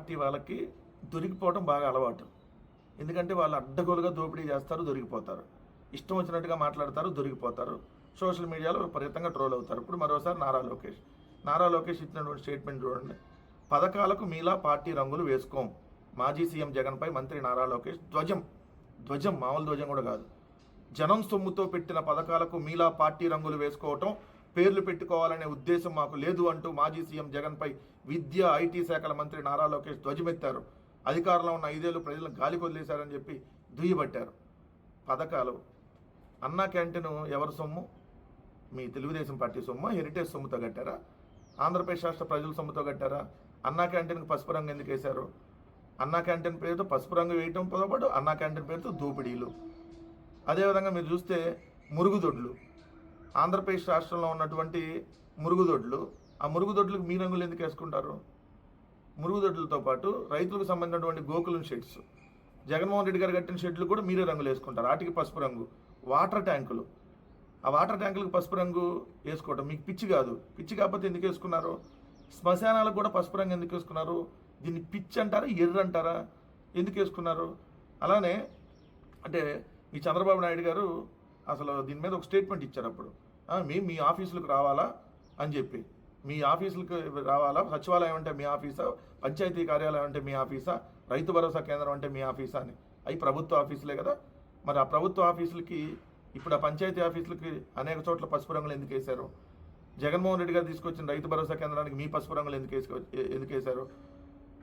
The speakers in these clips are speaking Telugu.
పార్టీ వాళ్ళకి దొరికిపోవడం బాగా అలవాటు. ఎందుకంటే వాళ్ళు అడ్డగోలుగా దోపిడీ చేస్తారు, దొరికిపోతారు. ఇష్టం వచ్చినట్టుగా మాట్లాడతారు, దొరికిపోతారు. సోషల్ మీడియాలో విపరీతంగా ట్రోల్ అవుతారు. ఇప్పుడు మరోసారి నారా లోకేష్ ఇచ్చినటువంటి స్టేట్మెంట్ చూడండి. పథకాలకు మీలా పార్టీ రంగులు వేసుకోం. మాజీ సీఎం జగన్పై మంత్రి నారా లోకేష్ ధ్వజం మామూలు ధ్వజం కూడా కాదు. జనం సొమ్ముతో పెట్టిన పథకాలకు మీలా పార్టీ రంగులు వేసుకోవటం, పేర్లు పెట్టుకోవాలనే ఉద్దేశం మాకు లేదు అంటూ మాజీ సీఎం జగన్పై విద్య, ఐటీ శాఖల మంత్రి నారా లోకేష్ ధ్వజమెత్తారు. అధికారంలో ఉన్న 5 ఏళ్లు ప్రజలను గాలికి వదిలేశారని చెప్పి దుయ్యబట్టారు. పథకాలు అన్నా క్యాంటీన్ ఎవరి సొమ్ము? మీ తెలుగుదేశం పార్టీ సొమ్ము, హెరిటేజ్ సొమ్ముతో కట్టారా? ఆంధ్రప్రదేశ్ రాష్ట్ర ప్రజల సొమ్ముతో కట్టారా? అన్నా క్యాంటీన్కి పసుపు రంగు ఎందుకు వేశారు? అన్నా క్యాంటీన్ పేరుతో పసుపు రంగు వేయటంతో పాటు అన్నా క్యాంటీన్ పేరుతో దోపిడీలు. అదేవిధంగా మీరు చూస్తే మురుగుదొడ్లు, ఆంధ్రప్రదేశ్ రాష్ట్రంలో ఉన్నటువంటి మురుగుదొడ్లు, ఆ మురుగుదొడ్లకు మీ రంగులు ఎందుకు వేసుకుంటారు? మురుగుదొడ్లతో పాటు రైతులకు సంబంధించినటువంటి గోకులం షెడ్స్, జగన్మోహన్ రెడ్డి గారు కట్టిన షెడ్లు కూడా మీరే రంగులు వేసుకుంటారు. వాటికి పసుపు రంగు. వాటర్ ట్యాంకులు, ఆ వాటర్ ట్యాంకులకు పసుపు రంగు వేసుకోవటం మీకు పిచ్చి కాదు. పిచ్చి కాకపోతే ఎందుకు వేసుకున్నారు? శ్మశానాలకు కూడా పసుపు రంగు ఎందుకు వేసుకున్నారు? దీన్ని పిచ్చి అంటారా, ఎర్ర అంటారా? ఎందుకు వేసుకున్నారు? అలానే అంటే మీ చంద్రబాబు నాయుడు గారు అసలు దీని మీద ఒక స్టేట్మెంట్ ఇచ్చారు. అప్పుడు మేము మీ ఆఫీసులకు రావాలా అని చెప్పి, మీ ఆఫీసులకు రావాలా, సచివాలయం అంటే మీ ఆఫీసా, పంచాయతీ కార్యాలయం అంటే మీ ఆఫీసా, రైతు భరోసా కేంద్రం అంటే మీ ఆఫీసా అని. అవి ప్రభుత్వ ఆఫీసులే కదా. మరి ఆ ప్రభుత్వ ఆఫీసులకి, ఇప్పుడు ఆ పంచాయతీ ఆఫీసులకి అనేక చోట్ల పసుపు రంగులు ఎందుకు వేశారు? జగన్మోహన్ రెడ్డి గారు తీసుకొచ్చిన రైతు భరోసా కేంద్రానికి మీ పసుపు రంగులు ఎందుకు వేశారు?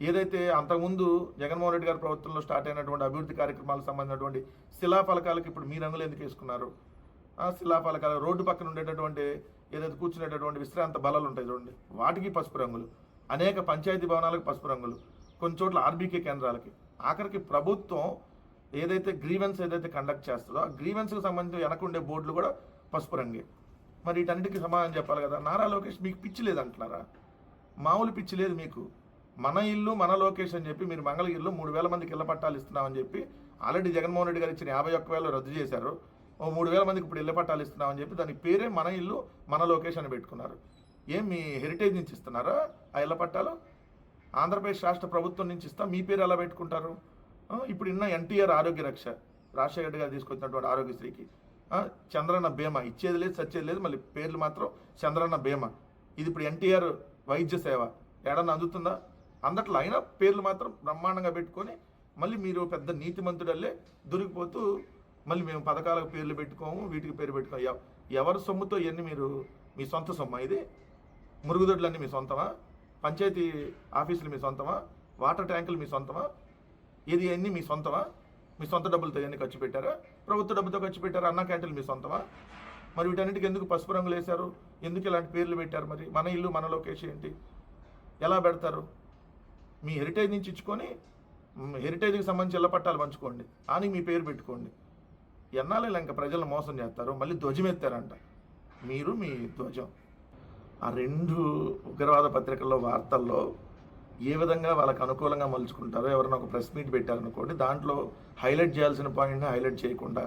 ఏదైతే అంతకుముందు జగన్మోహన్ రెడ్డి గారి ప్రభుత్వంలో స్టార్ట్ అయినటువంటి అభివృద్ధి కార్యక్రమాలకు సంబంధించినటువంటి శిలాఫలకాలకు ఇప్పుడు మీ రంగులు ఎందుకు వేసుకున్నారు? శిలాఫలకాలు, రోడ్డు పక్కన ఉండేటటువంటి ఏదైతే కూర్చునేటటువంటి విశ్రాంత బలాలు ఉంటాయి చూడండి, వాటికి పసుపు రంగులు, అనేక పంచాయతీ భవనాలకు పసుపు రంగులు, కొన్ని చోట్ల ఆర్బీకే కేంద్రాలకి, ఆఖరికి ప్రభుత్వం ఏదైతే గ్రీవెన్స్ ఏదైతే కండక్ట్ చేస్తుందో ఆ గ్రీవెన్స్కి సంబంధించి వెనకుండే బోర్డులు కూడా పసుపు రంగే. మరి వీటన్నిటికీ సమాధానం చెప్పాలి కదా. నారా లోకేష్ మీకు పిచ్చి లేదంటున్నారా? మామూలు పిచ్చి లేదు మీకు. మన ఇల్లు మన లోకేష్ అని చెప్పి మీరు మంగళగిరిలో 3,000 మందికి ఇళ్ల పట్టాలు ఇస్తున్నామని చెప్పి ఆల్రెడీ జగన్మోహన్ రెడ్డి గారు ఇచ్చిన 51,000 రద్దు చేశారు. 3,000 మందికి ఇప్పుడు ఇళ్ల పట్టాలు ఇస్తున్నామని చెప్పి దాని పేరే మన ఇల్లు మన లోకేష్ అని పెట్టుకున్నారు. ఏం మీ హెరిటేజ్ నుంచి ఇస్తున్నారా ఆ ఇళ్ల పట్టాలు? ఆంధ్రప్రదేశ్ రాష్ట్ర ప్రభుత్వం నుంచి ఇస్తా మీ పేరు ఎలా పెట్టుకుంటారు? ఇప్పుడు ఇన్న ఎన్టీఆర్ ఆరోగ్య రక్ష, రాజశేఖర రెడ్డి గారు తీసుకొచ్చినటువంటి ఆరోగ్యశ్రీకి చంద్రన్న బీమా ఇచ్చేది లేదు, సచ్చేది లేదు, మళ్ళీ పేర్లు మాత్రం చంద్రన్న బీమా. ఇది ఇప్పుడు ఎన్టీఆర్ వైద్య సేవ ఏడన్నా అందుతుందా? అందట్లో అయినా పేర్లు మాత్రం బ్రహ్మాండంగా పెట్టుకొని మళ్ళీ మీరు పెద్ద నీతిమంతుడల్లే దొరికిపోతూ మళ్ళీ మేము పథకాలకు పేర్లు పెట్టుకోము, వీటికి పేరు పెట్టుకోము. ఎవరి సొమ్ముతో ఇవన్నీ మీరు మీ సొంత సొమ్మ? ఇది మురుగుదొడ్లన్నీ మీ సొంతమా? పంచాయతీ ఆఫీసులు మీ సొంతమా? వాటర్ ట్యాంకులు మీ సొంతమా? ఇది అన్నీ మీ సొంతమా? మీ సొంత డబ్బులతో ఇవన్నీ ఖర్చు పెట్టారా? ప్రభుత్వ డబ్బుతో ఖర్చు పెట్టారా? అన్నా క్యాంటీన్లు మీ సొంతమా? మరి వీటన్నిటికి ఎందుకు పసుపు రంగులు వేశారు? ఎందుకు ఇలాంటి పేర్లు పెట్టారు? మరి మన ఇల్లు మన లోకేష్ ఏంటి? ఎలా పెడతారు? మీ హెరిటేజ్ నుంచి ఇచ్చుకొని హెరిటేజ్కి సంబంధించి ఇళ్ల పట్టాలు పంచుకోండి, అని మీ పేరు పెట్టుకోండి. ఎన్నాళ్ళు ఇలా ఇంకా ప్రజలను మోసం చేస్తారు. మళ్ళీ ధ్వజం ఎత్తారంట మీరు, మీ ధ్వజం. ఆ 2 ఉగ్రవాద పత్రికల్లో వార్తల్లో ఏ విధంగా వాళ్ళకి అనుకూలంగా మలుచుకుంటారో, ఎవరైనా ఒక ప్రెస్ మీట్ పెట్టారనుకోండి, దాంట్లో హైలైట్ చేయాల్సిన పాయింట్ని హైలైట్ చేయకుండా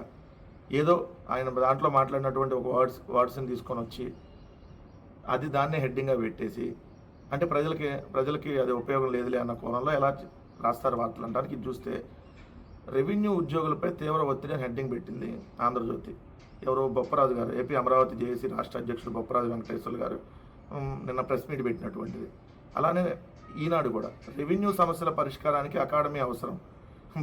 ఏదో ఆయన దాంట్లో మాట్లాడినటువంటి ఒక వర్డ్స్ని తీసుకొని వచ్చి దాన్నే హెడ్డింగ్గా పెట్టేసి, అంటే ప్రజలకి అది ఉపయోగం లేదులే అన్న కోణంలో ఎలా రాస్తారు వార్తలు అంటానికి. ఇది చూస్తే రెవెన్యూ ఉద్యోగులపై తీవ్ర ఒత్తిడి అని హెడ్డింగ్ పెట్టింది ఆంధ్రజ్యోతి. ఎవరో బొప్పరాజు గారు, ఏపీ అమరావతి జేఏసీ రాష్ట్ర అధ్యక్షుడు బొప్పరాజు వెంకటేశ్వర్లు గారు నిన్న ప్రెస్ మీట్ పెట్టినటువంటిది. అలానే ఈనాడు కూడా రెవెన్యూ సమస్యల పరిష్కారానికి అకాడమీ అవసరం,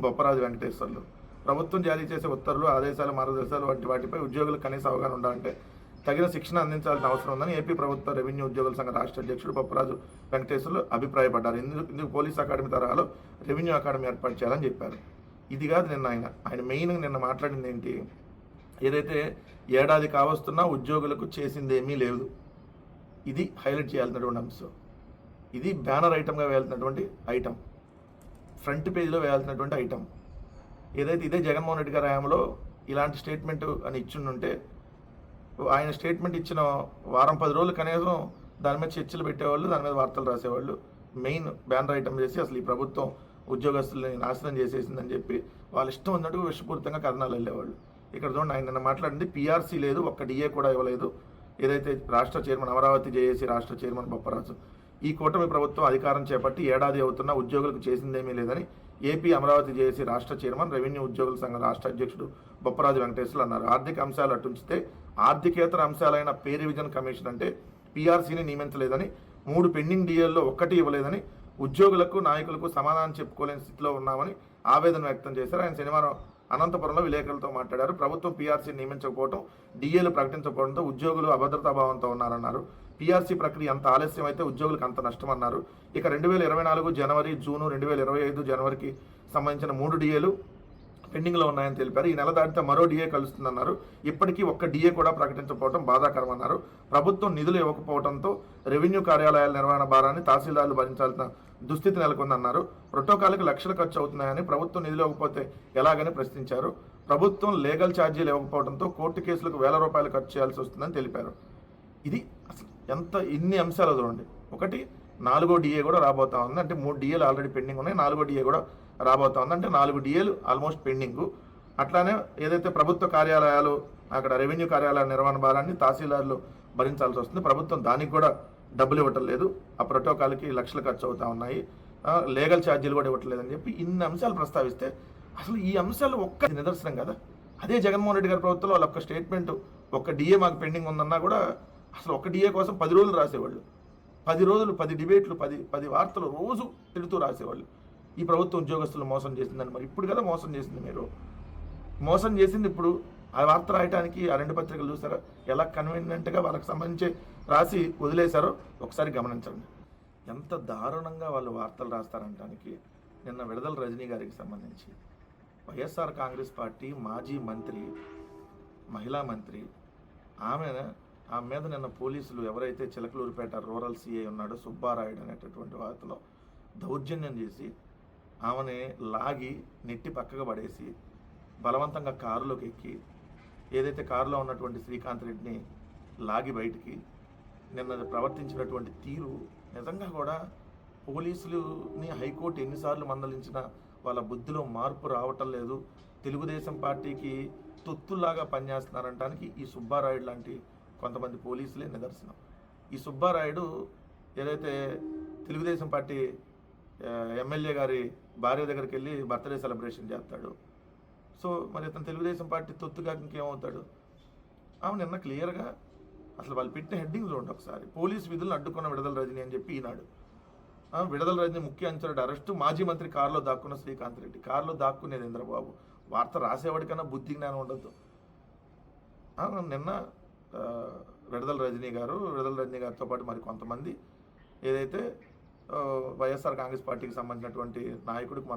బొప్పరాజు వెంకటేశ్వర్లు. ప్రభుత్వం జారీ చేసే ఉత్తర్వులు, ఆదేశాలు, మార్గదర్శకాలు వంటి వాటిపై ఉద్యోగులకు కనీస అవగాహన ఉండాలంటే తగిన శిక్షణ అందించాల్సిన అవసరం ఉందని ఏపీ ప్రభుత్వ రెవెన్యూ ఉద్యోగుల సంఘ రాష్ట్ర అధ్యక్షుడు బొప్పరాజు వెంకటేశ్వర్లు అభిప్రాయపడ్డారు. ఇందుకు పోలీస్ అకాడమీ తరహాలో రెవెన్యూ అకాడమీ ఏర్పాటు చేయాలని చెప్పారు. ఇది కాదు నిన్న ఆయన మెయిన్గా నిన్న మాట్లాడింది ఏంటి? ఏదైతే ఏడాది కావస్తున్నా ఉద్యోగులకు చేసిందేమీ లేదు, ఇది హైలైట్ చేయాల్సినటువంటి అంశం. ఇది బ్యానర్ ఐటమ్గా వేయాల్సినటువంటి ఐటమ్, ఫ్రంట్ పేజీలో వేయాల్సినటువంటి ఐటమ్. ఏదైతే ఇదే జగన్మోహన్ రెడ్డి గారి హయాంలో ఇలాంటి స్టేట్మెంట్ అని ఇచ్చిండుంటే, ఆయన స్టేట్మెంట్ ఇచ్చిన వారం 10 రోజులు కనీసం దాని మీద చర్చలు పెట్టేవాళ్ళు, దాని మీద వార్తలు రాసేవాళ్ళు. మెయిన్ బ్యానర్ ఐటమ్ చేసి అసలు ఈ ప్రభుత్వం ఉద్యోగస్తులని నాశనం చేసేసిందని చెప్పి వాళ్ళ ఇష్టం ఉన్నట్టు విషపూరితంగా కథనాలు వెళ్ళేవాళ్ళు. ఇక్కడ చూడండి, ఆయన నిన్న మాట్లాడింది PRC లేదు, ఒక్క DA కూడా ఇవ్వలేదు. ఏదైతే రాష్ట్ర చైర్మన్, అమరావతి జేఏసీ రాష్ట్ర చైర్మన్ బొప్పరాజు ఈ కూటమి ప్రభుత్వం అధికారం చేపట్టి ఏడాది అవుతున్నా ఉద్యోగులకు చేసిందేమీ లేదని ఏపీ అమరావతి జేఏసీ రాష్ట్ర చైర్మన్ రెవెన్యూ ఉద్యోగుల సంఘం రాష్ట్ర అధ్యక్షుడు బొప్పరాజు వెంకటేశ్వర్లు అన్నారు. ఆర్థిక అంశాలు అటుంచితే ఆర్థికేతర అంశాలైన పే రివిజన్ కమిషన్ అంటే పీఆర్సీని నియమించలేదని, 3 పెండింగ్ డిఏల్లో ఒక్కటి ఇవ్వలేదని, ఉద్యోగులకు నాయకులకు సమాధానం చెప్పుకోలేని స్థితిలో ఉన్నామని ఆవేదన వ్యక్తం చేశారు. ఆయన శనివారం అనంతపురంలో విలేకరులతో మాట్లాడారు. ప్రభుత్వం పీఆర్సీని నియమించకపోవడం, డిఏలు ప్రకటించకపోవడంతో ఉద్యోగులు అభద్రతాభావంతో ఉన్నారన్నారు. పీఆర్సీ ప్రక్రియ అంత ఆలస్యం అయితే ఉద్యోగులకు అంత నష్టమన్నారు. ఇక 2024 జనవరి, జూను, 2025 జనవరికి సంబంధించిన 3 డిఏలు పెండింగ్లో ఉన్నాయని తెలిపారు. ఈ నెల దాటితే మరో డిఏ కలుస్తుందన్నారు. ఇప్పటికీ ఒక్క డిఏ కూడా ప్రకటించకపోవడం బాధాకరమన్నారు. ప్రభుత్వం నిధులు ఇవ్వకపోవడంతో రెవెన్యూ కార్యాలయాల నిర్వహణ భారాన్ని తహసీల్దార్లు భరించాల్సిన దుస్థితి నెలకొందన్నారు. ప్రోటోకాల్కి లక్షలు ఖర్చు అవుతున్నాయని, ప్రభుత్వం నిధులు ఇవ్వకపోతే ఎలాగని ప్రశ్నించారు. ప్రభుత్వం లీగల్ ఛార్జీలు ఇవ్వకపోవడంతో కోర్టు కేసులకు వేల రూపాయలు ఖర్చు చేయాల్సి వస్తుందని తెలిపారు. ఇది అసలు ఇన్ని అంశాలు చూడండి. ఒకటి 4వ డిఏ కూడా రాబోతా ఉంది. అంటే 3 డిఏలు ఆల్రెడీ పెండింగ్ ఉన్నాయి, 4వ డిఏ కూడా రాబోతా ఉంది. అంటే 4 డిఏలు ఆల్మోస్ట్ పెండింగు. అట్లానే ఏదైతే ప్రభుత్వ కార్యాలయాలు అక్కడ రెవెన్యూ కార్యాలయాల నిర్వహణ భారాన్ని తహసీల్దార్లు భరించాల్సి వస్తుంది. ప్రభుత్వం దానికి కూడా డబ్బులు ఇవ్వటం లేదు. ఆ ప్రోటోకాల్కి లక్షలు ఖర్చు అవుతా ఉన్నాయి. లీగల్ ఛార్జీలు కూడా ఇవ్వట్లేదని చెప్పి ఇన్ని అంశాలు ప్రస్తావిస్తే అసలు ఈ అంశాలు ఒక్క నిదర్శనం కదా. అదే జగన్మోహన్ రెడ్డి గారి ప్రభుత్వంలో వాళ్ళ ఒక్క స్టేట్మెంట్, ఒక్క డిఏ మాకు పెండింగ్ ఉందన్నా కూడా అసలు ఒక డిఏ కోసం 10 రోజులు రాసేవాళ్ళు. 10 రోజులు 10 డిబేట్లు 10 వార్తలు రోజు తిడుతూ రాసేవాళ్ళు. ఈ ప్రభుత్వం ఉద్యోగస్తులు మోసం చేసిందని. మరి ఇప్పుడు కదా మోసం చేసింది, మీరు మోసం చేసింది ఇప్పుడు. ఆ వార్త రాయడానికి ఆ 2 పత్రికలు చూసారా ఎలా కన్వీనియంట్గా వాళ్ళకి సంబంధించి రాసి వదిలేశారో ఒకసారి గమనించండి. ఎంత దారుణంగా వాళ్ళు వార్తలు రాస్తారంటానికి నిన్న విడుదల రజనీ గారికి సంబంధించి వైఎస్ఆర్ కాంగ్రెస్ పార్టీ మాజీ మంత్రి, మహిళా మంత్రి, ఆమె మీద నిన్న పోలీసులు ఎవరైతే చిలకలూరుపేట రూరల్ సిఐ ఉన్నాడో సుబ్బారాయుడు అనేటటువంటి వార్తలో దౌర్జన్యం చేసి ఆమెని లాగి నెట్టి పక్కగా పడేసి బలవంతంగా కారులోకి ఎక్కి ఏదైతే కారులో ఉన్నటువంటి శ్రీకాంత్ రెడ్డిని లాగి బయటికి నిన్న ప్రవర్తించినటువంటి తీరు నిజంగా కూడా పోలీసులని హైకోర్టు ఎన్నిసార్లు మందలించినా వాళ్ళ బుద్ధిలో మార్పు రావటం లేదు. తెలుగుదేశం పార్టీకి తొత్తుల్లాగా పనిచేస్తున్నారంటానికి ఈ సుబ్బారాయుడు లాంటి కొంతమంది పోలీసులే నిదర్శనం. ఈ సుబ్బారాయుడు ఏదైతే తెలుగుదేశం పార్టీ ఎమ్మెల్యే గారి భార్య దగ్గరికి వెళ్ళి బర్త్డే సెలబ్రేషన్ చేస్తాడు. సో మరి ఇతను తెలుగుదేశం పార్టీ తొత్తుగా ఇంకేమవుతాడు? ఆమె నిన్న క్లియర్గా అసలు వాళ్ళు పెట్టిన హెడ్డింగ్ చూడండి ఒకసారి. పోలీసు విధులను అడ్డుకున్న విడుదల రజనీ అని చెప్పి ఈనాడు. విడుదల రజనీ ముఖ్య అంచరుడు అరెస్టు, మాజీ మంత్రి కారులో దాక్కున్న శ్రీకాంత్ రెడ్డి. కారులో దాక్కునేది ఇంద్రబాబు. వార్త రాసేవాడికన్నా బుద్ధి జ్ఞానం ఉండదు. నిన్న విడుదల రజనీ గారితో పాటు మరి కొంతమంది ఏదైతే వైఎస్ఆర్ కాంగ్రెస్ పార్టీకి సంబంధించినటువంటి నాయకుడికి మన